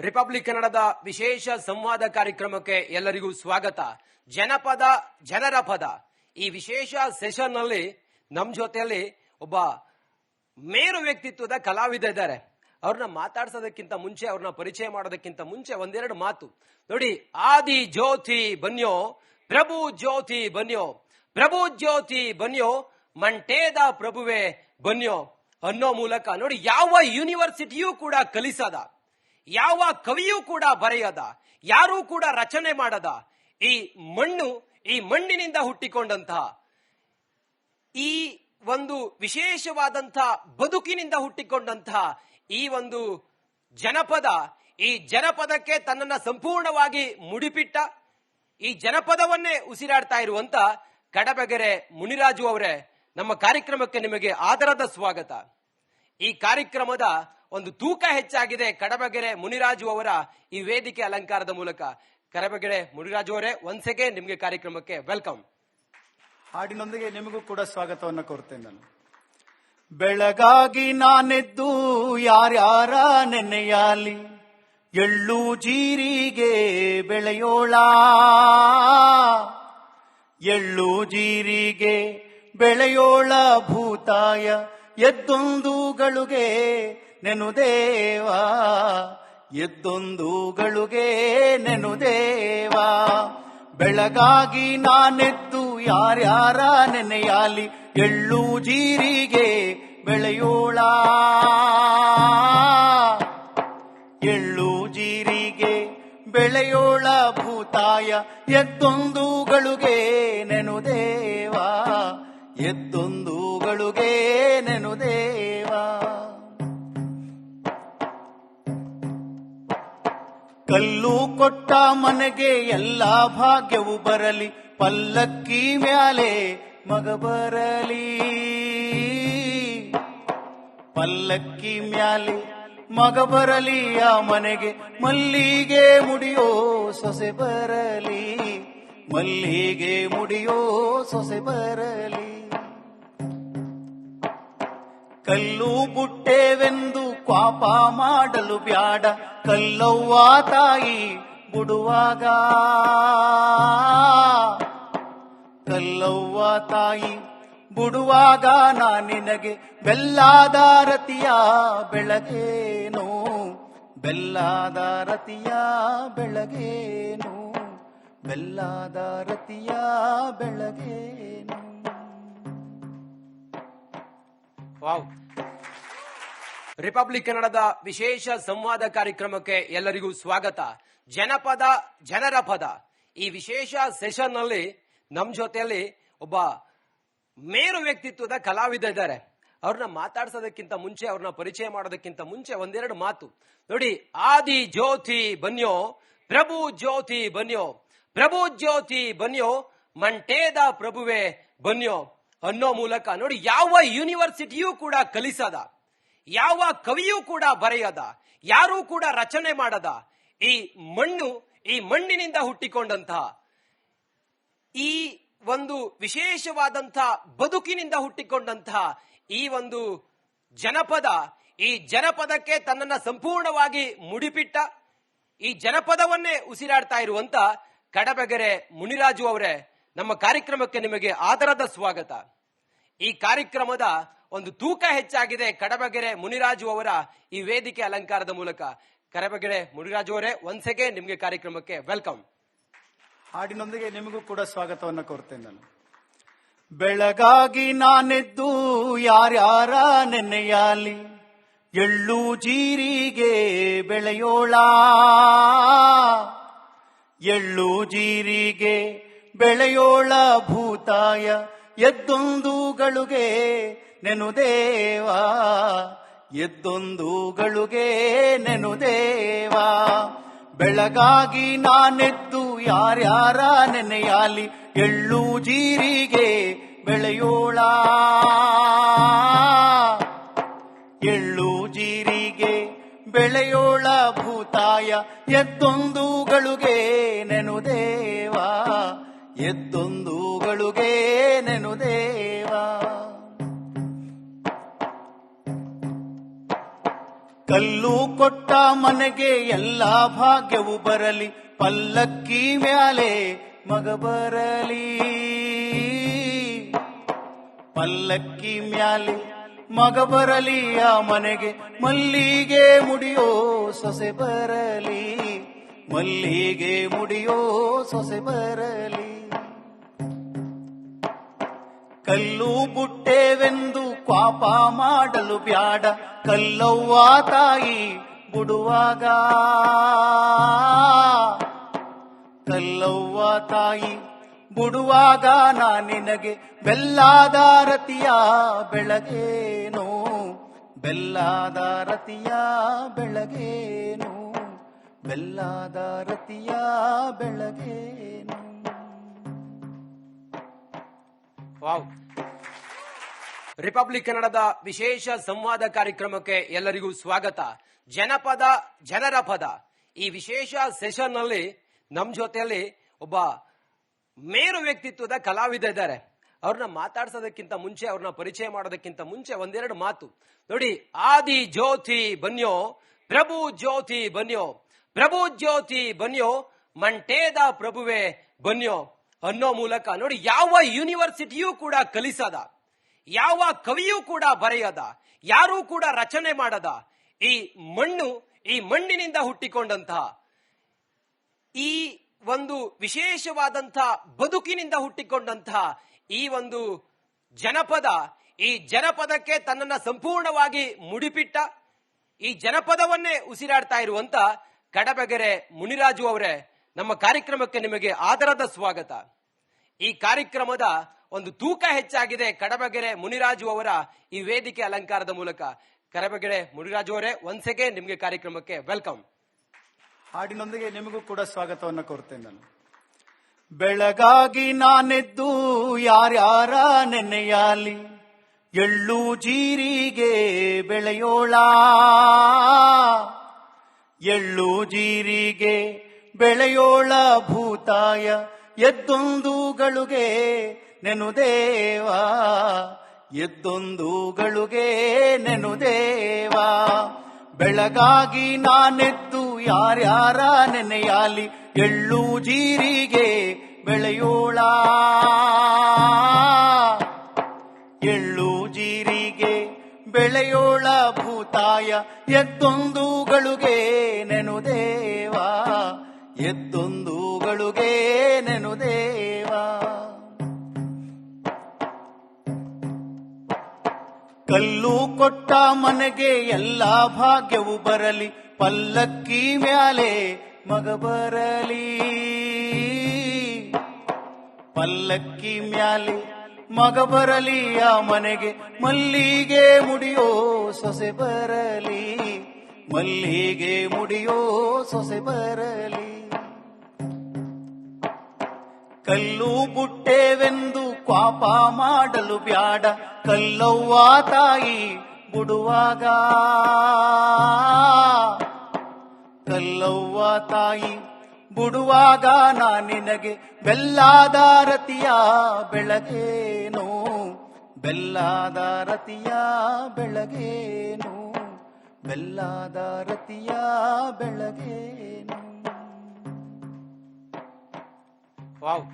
Republic ಕನ್ನಡದ ವಿಶೇಷ ಸಂವಾದ ಕಾರ್ಯಕ್ರಮಕ್ಕೆ ಎಲ್ಲರಿಗೂ ಸ್ವಾಗತ. ಜನಪದ ಜನರ ಪದ ಈ ವಿಶೇಷ ಸೆಷನ್ ನಲ್ಲಿ ನಮ್ ಜೊತೆಯಲ್ಲಿ ಒಬ್ಬ ಮೇರು ವ್ಯಕ್ತಿತ್ವದ ಕಲಾವಿದ ಇದ್ದಾರೆ. ಅವ್ರನ್ನ ಮಾತಾಡ್ಸೋದಕ್ಕಿಂತ ಮುಂಚೆ, ಅವ್ರನ್ನ ಪರಿಚಯ ಮಾಡೋದಕ್ಕಿಂತ ಮುಂಚೆ ಒಂದೆರಡು ಮಾತು ನೋಡಿ. ಆದಿ ಜ್ಯೋತಿ ಬನ್ಯೋ ಪ್ರಭು ಜ್ಯೋತಿ ಬನ್ಯೋ, ಪ್ರಭು ಜ್ಯೋತಿ ಬನ್ಯೋ ಮಂಟೇದ ಪ್ರಭುವೆ ಬನ್ಯೋ ಅನ್ನೋ ಮೂಲಕ ನೋಡಿ, ಯಾವ ಯೂನಿವರ್ಸಿಟಿಯೂ ಕೂಡ ಕಲಿಸದ, ಯಾವ ಕವಿಯೂ ಕೂಡ ಬರೆಯದ, ಯಾರೂ ಕೂಡ ರಚನೆ ಮಾಡದ ಈ ಮಣ್ಣು, ಈ ಮಣ್ಣಿನಿಂದ ಹುಟ್ಟಿಕೊಂಡಂತಹ ಈ ಒಂದು ವಿಶೇಷವಾದಂತಹ ಬದುಕಿನಿಂದ ಹುಟ್ಟಿಕೊಂಡಂತಹ ಈ ಒಂದು ಜನಪದ, ಈ ಜನಪದಕ್ಕೆ ತನ್ನನ್ನ ಸಂಪೂರ್ಣವಾಗಿ ಮುಡಿಪಿಟ್ಟ, ಈ ಜನಪದವನ್ನೇ ಉಸಿರಾಡ್ತಾ ಇರುವಂತ ಕಡಬಗೆರೆ ಮುನಿರಾಜು ಅವರೇ, ನಮ್ಮ ಕಾರ್ಯಕ್ರಮಕ್ಕೆ ನಿಮಗೆ ಆದರದ ಸ್ವಾಗತ. ಈ ಕಾರ್ಯಕ್ರಮದ ಒಂದು ತೂಕ ಹೆಚ್ಚಾಗಿದೆ ಕಡಬಗೆರೆ ಮುನಿರಾಜು ಅವರ ಈ ವೇದಿಕೆ ಅಲಂಕಾರದ ಮೂಲಕ. ಕಡಬಗೆರೆ ಮುನಿರಾಜು ಅವರೇ, ಒಂದ್ ಸೆಕೆಂಡ್ ನಿಮಗೆ ಕಾರ್ಯಕ್ರಮಕ್ಕೆ ವೆಲ್ಕಮ್. ಹಾಡಿನೊಂದಿಗೆ ನಿಮಗೂ ಕೂಡ ಸ್ವಾಗತವನ್ನು ಕೋರ್ತೇನೆ ನಾನು. ಬೆಳಗಾಗಿ ನಾನೆದ್ದು ಯಾರ್ಯಾರ ನೆನೆಯಾಲಿ, ಎಳ್ಳು ಜೀರಿಗೆ ಬೆಳೆಯೋಳ, ಎಳ್ಳು ಜೀರಿಗೆ ಬೆಳೆಯೋಳ ಭೂತಾಯ ಎದ್ದೊಂದುಗಳಿಗೆ ನೆನುದೇವಾ, ಎದ್ದೊಂದುಗಳಿಗೆ ನೆನುದೇವಾ. ಬೆಳಗಾಗಿ ನಾನೆದ್ದು ಯಾರ್ಯಾರ ನೆನೆಯಾಲಿ, ಎಳ್ಳು ಜೀರಿಗೆ ಬೆಳೆಯೋಳ, ಎಳ್ಳು ಜೀರಿಗೆ ಬೆಳೆಯೋಳ ಭೂತಾಯ ಎದ್ದೊಂದುಗಳಿಗೆ ನೆನುದೇವಾ, ಎದ್ದೊಂದುಗಳಿಗೆ ನೆನುದೇವಾ. ಕಲ್ಲು ಕೊಟ್ಟ ಮನೆಗೆ ಎಲ್ಲ ಭಾಗ್ಯವು ಬರಲಿ, ಪಲ್ಲಕ್ಕಿ ಮ್ಯಾಲೆ ಮಗ ಬರಲಿ, ಪಲ್ಲಕ್ಕಿ ಮ್ಯಾಲೆ ಮಗ ಬರಲಿ, ಆ ಮನೆಗೆ ಮಲ್ಲಿಗೆ ಮುಡಿಯೋ ಸೊಸೆ ಬರಲಿ, ಮಲ್ಲಿಗೆ ಮುಡಿಯೋ ಸೊಸೆ ಬರಲಿ. ಕಲ್ಲು ಬುಟ್ಟೆವೆಂದು ಪಾಪ ಮಾಡಲು ಬ್ಯಾಡ, ಕಲ್ಲವ್ವ ತಾಯಿ ಬುಡುವಾಗ, ಕಲ್ಲವ್ವ ತಾಯಿ ಬುಡುವಾಗ ನಾ ನಿನಗೆ ಬೆಲ್ಲಾದ ರತಿಯ ಬೆಳಗೇನು, ಬೆಲ್ಲಾದ ರತಿಯ ಬೆಳಗೇನು, ಬೆಲ್ಲಾದ ರತಿಯ ಬೆಳಗೇನು. ವಾವ್. ರಿಪಬ್ಲಿಕ್ ಕನ್ನಡದ ವಿಶೇಷ ಸಂವಾದ ಕಾರ್ಯಕ್ರಮಕ್ಕೆ ಎಲ್ಲರಿಗೂ ಸ್ವಾಗತ. ಜನಪದ ಜನರ ಪದ ಈ ವಿಶೇಷ ಸೆಷನ್ ನಲ್ಲಿ ನಮ್ ಜೊತೆಯಲ್ಲಿ ಒಬ್ಬ ಮೇರು ವ್ಯಕ್ತಿತ್ವದ ಕಲಾವಿದ ಇದ್ದಾರೆ. ಅವ್ರನ್ನ ಮಾತಾಡ್ಸೋದಕ್ಕಿಂತ ಮುಂಚೆ, ಅವ್ರನ್ನ ಪರಿಚಯ ಮಾಡೋದಕ್ಕಿಂತ ಮುಂಚೆ ಒಂದೆರಡು ಮಾತು ನೋಡಿ. ಆದಿ ಜ್ಯೋತಿ ಬನ್ಯೋ ಪ್ರಭು ಜ್ಯೋತಿ ಬನ್ಯೋ, ಪ್ರಭು ಜ್ಯೋತಿ ಬನ್ಯೋ ಮಂಟೇದ ಪ್ರಭುವೆ ಬನ್ಯೋ ಅನ್ನೋ ಮೂಲಕ ನೋಡಿ, ಯಾವ ಯೂನಿವರ್ಸಿಟಿಯೂ ಕೂಡ ಕಲಿಸದ, ಯಾವ ಕವಿಯೂ ಕೂಡ ಬರೆಯದ, ಯಾರೂ ಕೂಡ ರಚನೆ ಮಾಡದ ಈ ಮಣ್ಣು, ಈ ಮಣ್ಣಿನಿಂದ ಹುಟ್ಟಿಕೊಂಡಂತಹ ಈ ಒಂದು ವಿಶೇಷವಾದಂತಹ ಬದುಕಿನಿಂದ ಹುಟ್ಟಿಕೊಂಡಂತಹ ಈ ಒಂದು ಜನಪದ, ಈ ಜನಪದಕ್ಕೆ ತನ್ನನ್ನ ಸಂಪೂರ್ಣವಾಗಿ ಮುಡಿಪಿಟ್ಟ, ಈ ಜನಪದವನ್ನೇ ಉಸಿರಾಡ್ತಾ ಇರುವಂತ ಕಡಬಗೆರೆ ಮುನಿರಾಜು ಅವರೇ, ನಮ್ಮ ಕಾರ್ಯಕ್ರಮಕ್ಕೆ ನಿಮಗೆ ಆದರದ ಸ್ವಾಗತ. ಈ ಕಾರ್ಯಕ್ರಮದ ಒಂದು ತೂಕ ಹೆಚ್ಚಾಗಿದೆ ಕಡಬಗೆರೆ ಮುನಿರಾಜು ಅವರ ಈ ವೇದಿಕೆ ಅಲಂಕಾರದ ಮೂಲಕ. ಕಡಬಗೆರೆ ಮುನಿರಾಜು ಅವರೇ, ಒಂದ್ ಸೆಕೆಂಡ್ ನಿಮಗೆ ಕಾರ್ಯಕ್ರಮಕ್ಕೆ ವೆಲ್ಕಮ್. ಹಾಡಿನೊಂದಿಗೆ ನಿಮಗೂ ಕೂಡ ಸ್ವಾಗತವನ್ನು ಕೋರ್ತೇನೆ ನಾನು. ಬೆಳಗಾಗಿ ನಾನೆದ್ದು ಯಾರ್ಯಾರ ನೆನೆಯಾಲಿ, ಎಳ್ಳು ಜೀರಿಗೆ ಬೆಳೆಯೋಳ, ಎಳ್ಳು ಜೀರಿಗೆ ಬೆಳೆಯೋಳ ಭೂತಾಯ ಎದ್ದೊಂದುಗಳಿಗೆ ನೆನುದೇವಾ, ಎದ್ದೊಂದುಗಳಿಗೆ ನೆನುದೇವಾ. ಬೆಳಗಾಗಿ ನಾನೆದ್ದು ಯಾರ್ಯಾರ ನೆನೆಯಾಲಿ, ಎಳ್ಳು ಜೀರಿಗೆ ಬೆಳೆಯೋಳ, ಎಳ್ಳು ಜೀರಿಗೆ ಬೆಳೆಯೋಳ ಭೂತಾಯ ಎದ್ದೊಂದುಗಳಿಗೆ ನೆನುದೇವಾ, ಎದ್ದೊಂದುಗಳಿಗೆ ನೆನುದೇವಾ. ಕಲ್ಲು ಕೊಟ್ಟ ಮನೆಗೆ ಎಲ್ಲ ಭಾಗ್ಯವು ಬರಲಿ, ಪಲ್ಲಕ್ಕಿ ಮ್ಯಾಲೆ ಮಗ ಬರಲಿ. ಪಲ್ಲಕ್ಕಿ ಮ್ಯಾಲೆ ಮಗ ಬರಲಿ, ಆ ಮನೆಗೆ ಮಲ್ಲಿಗೆ ಮುಡಿಯೋ ಸೊಸೆ ಬರಲಿ. ಮಲ್ಲಿಗೆ ಮುಡಿಯೋ ಸೊಸೆ ಬರಲಿ. ಕಲ್ಲು ಬುಟ್ಟೆವೆಂದು ಪಾಪ ಮಾಡಲು ಬ್ಯಾಡ, ಕಲ್ಲವ್ವ ತಾಯಿ ಬುಡುವಾಗ. ಕಲ್ಲವ್ವ ತಾಯಿ ಬುಡುವಾಗ ನಾ ನಿನಗೆ ಬೆಲ್ಲಾದ ರತಿಯ ಬೆಳಗೇನು. ಬೆಲ್ಲಾದ ರತಿಯ ಬೆಳಗೇನು. ಬೆಲ್ಲಾದ ರತಿಯ ಬೆಳಗೇನು. ವಾವ್. ರಿಪಬ್ಲಿಕ್ ಕನ್ನಡದ ವಿಶೇಷ ಸಂವಾದ ಕಾರ್ಯಕ್ರಮಕ್ಕೆ ಎಲ್ಲರಿಗೂ ಸ್ವಾಗತ. ಜನಪದ ಜನರ ಪದ ಈ ವಿಶೇಷ ಸೆಷನ್ ನಲ್ಲಿ ನಮ್ ಜೊತೆಯಲ್ಲಿ ಒಬ್ಬ ಮೇರು ವ್ಯಕ್ತಿತ್ವದ ಕಲಾವಿದ ಇದ್ದಾರೆ. ಅವ್ರನ್ನ ಮಾತಾಡ್ಸೋದಕ್ಕಿಂತ ಮುಂಚೆ, ಅವ್ರನ್ನ ಪರಿಚಯ ಮಾಡೋದಕ್ಕಿಂತ ಮುಂಚೆ ಒಂದೆರಡು ಮಾತು ನೋಡಿ. ಆದಿ ಜ್ಯೋತಿ ಬನ್ಯೋ ಪ್ರಭು ಜ್ಯೋತಿ ಬನ್ಯೋ, ಪ್ರಭು ಜ್ಯೋತಿ ಬನ್ಯೋ ಮಂಟೇದ ಪ್ರಭುವೆ ಬನ್ಯೋ ಅನ್ನೋ ಮೂಲಕ ನೋಡಿ, ಯಾವ ಯೂನಿವರ್ಸಿಟಿಯೂ ಕೂಡ ಕಲಿಸದ, ಯಾವ ಕವಿಯೂ ಕೂಡ ಬರೆಯದ, ಯಾರೂ ಕೂಡ ರಚನೆ ಮಾಡದ ಈ ಮಣ್ಣು, ಈ ಮಣ್ಣಿನಿಂದ ಹುಟ್ಟಿಕೊಂಡಂತಹ ಈ ಒಂದು ವಿಶೇಷವಾದಂತಹ ಬದುಕಿನಿಂದ ಹುಟ್ಟಿಕೊಂಡಂತಹ ಈ ಒಂದು ಜನಪದ, ಈ ಜನಪದಕ್ಕೆ ತನ್ನನ್ನ ಸಂಪೂರ್ಣವಾಗಿ ಮುಡಿಪಿಟ್ಟ, ಈ ಜನಪದವನ್ನೇ ಉಸಿರಾಡ್ತಾ ಇರುವಂತ ಕಡಬಗೆರೆ ಮುನಿರಾಜು ಅವರೇ, ನಮ್ಮ ಕಾರ್ಯಕ್ರಮಕ್ಕೆ ನಿಮಗೆ ಆದರದ ಸ್ವಾಗತ. ಈ ಕಾರ್ಯಕ್ರಮದ ಒಂದು ತೂಕ ಹೆಚ್ಚಾಗಿದೆ ಕಡಬಗೆರೆ ಮುನಿರಾಜು ಅವರ ಈ ವೇದಿಕೆ ಅಲಂಕಾರದ ಮೂಲಕ. ಕಡಬಗೆರೆ ಮುನಿರಾಜು ಅವರೇ, ಒಂದ್ ಸೆಕೆಂಡ್ ನಿಮಗೆ ಕಾರ್ಯಕ್ರಮಕ್ಕೆ ವೆಲ್ಕಮ್. ಹಾಡಿನೊಂದಿಗೆ ನಿಮಗೂ ಕೂಡ ಸ್ವಾಗತವನ್ನು ಕೋರ್ತೇನೆ ನಾನು. ಬೆಳಗಾಗಿ ನಾನೆದ್ದು ಯಾರ್ಯಾರ ನೆನೆಯಾಲಿ, ಎಳ್ಳು ಜೀರಿಗೆ ಬೆಳೆಯೋಳ. ಎಳ್ಳು ಜೀರಿಗೆ ಬೆಳೆಯೋಳ ಭೂತಾಯ, ಎದ್ದೊಂದುಗಳಿಗೆ ನೆನುದೇವಾ. ಎದ್ದೊಂದುಗಳಿಗೆ ನೆನುದೇವಾ. ಬೆಳಗಾಗಿ ನಾನೆದ್ದು ಯಾರ್ಯಾರ ನೆನೆಯಾಲಿ, ಎಳ್ಳು ಜೀರಿಗೆ ಬೆಳೆಯೋಳ. ಎಳ್ಳು ಜೀರಿಗೆ ಬೆಳೆಯೋಳ ಭೂತಾಯ, ಎದ್ದೊಂದುಗಳಿಗೆ ನೆನುದೇವಾ. ಎದ್ದೊಂದುಗಳಿಗೆ ನೆನುದೇವಾ. ಕಲ್ಲು ಕೊಟ್ಟ ಮನೆಗೆ ಎಲ್ಲ ಭಾಗ್ಯವು ಬರಲಿ, ಪಲ್ಲಕ್ಕಿ ಮ್ಯಾಲೆ ಮಗ ಬರಲಿ. ಪಲ್ಲಕ್ಕಿ ಮ್ಯಾಲೆ ಮಗ ಬರಲಿ, ಆ ಮನೆಗೆ ಮಲ್ಲಿಗೆ ಮುಡಿಯೋ ಸೊಸೆ ಬರಲಿ. ಮಲ್ಲಿಗೆ ಮುಡಿಯೋ ಸೊಸೆ ಬರಲಿ. ಕಲ್ಲು ಬುಟ್ಟೆವೆಂದು ಪಾಪ ಮಾಡಲು ಬ್ಯಾಡ, ಕಲ್ಲವ್ವ ತಾಯಿ ಬುಡುವಾಗ. ಕಲ್ಲವ್ವ ತಾಯಿ ಬುಡುವಾಗ ನಾ ನಿನಗೆ ಬೆಲ್ಲಾದ ರತಿಯ ಬೆಳಗೇನು. ಬೆಲ್ಲಾದ ರತಿಯ ಬೆಳಗೇನು. ಬೆಲ್ಲಾದ ರತಿಯ ಬೆಳಗೇನು. ವಾವ್.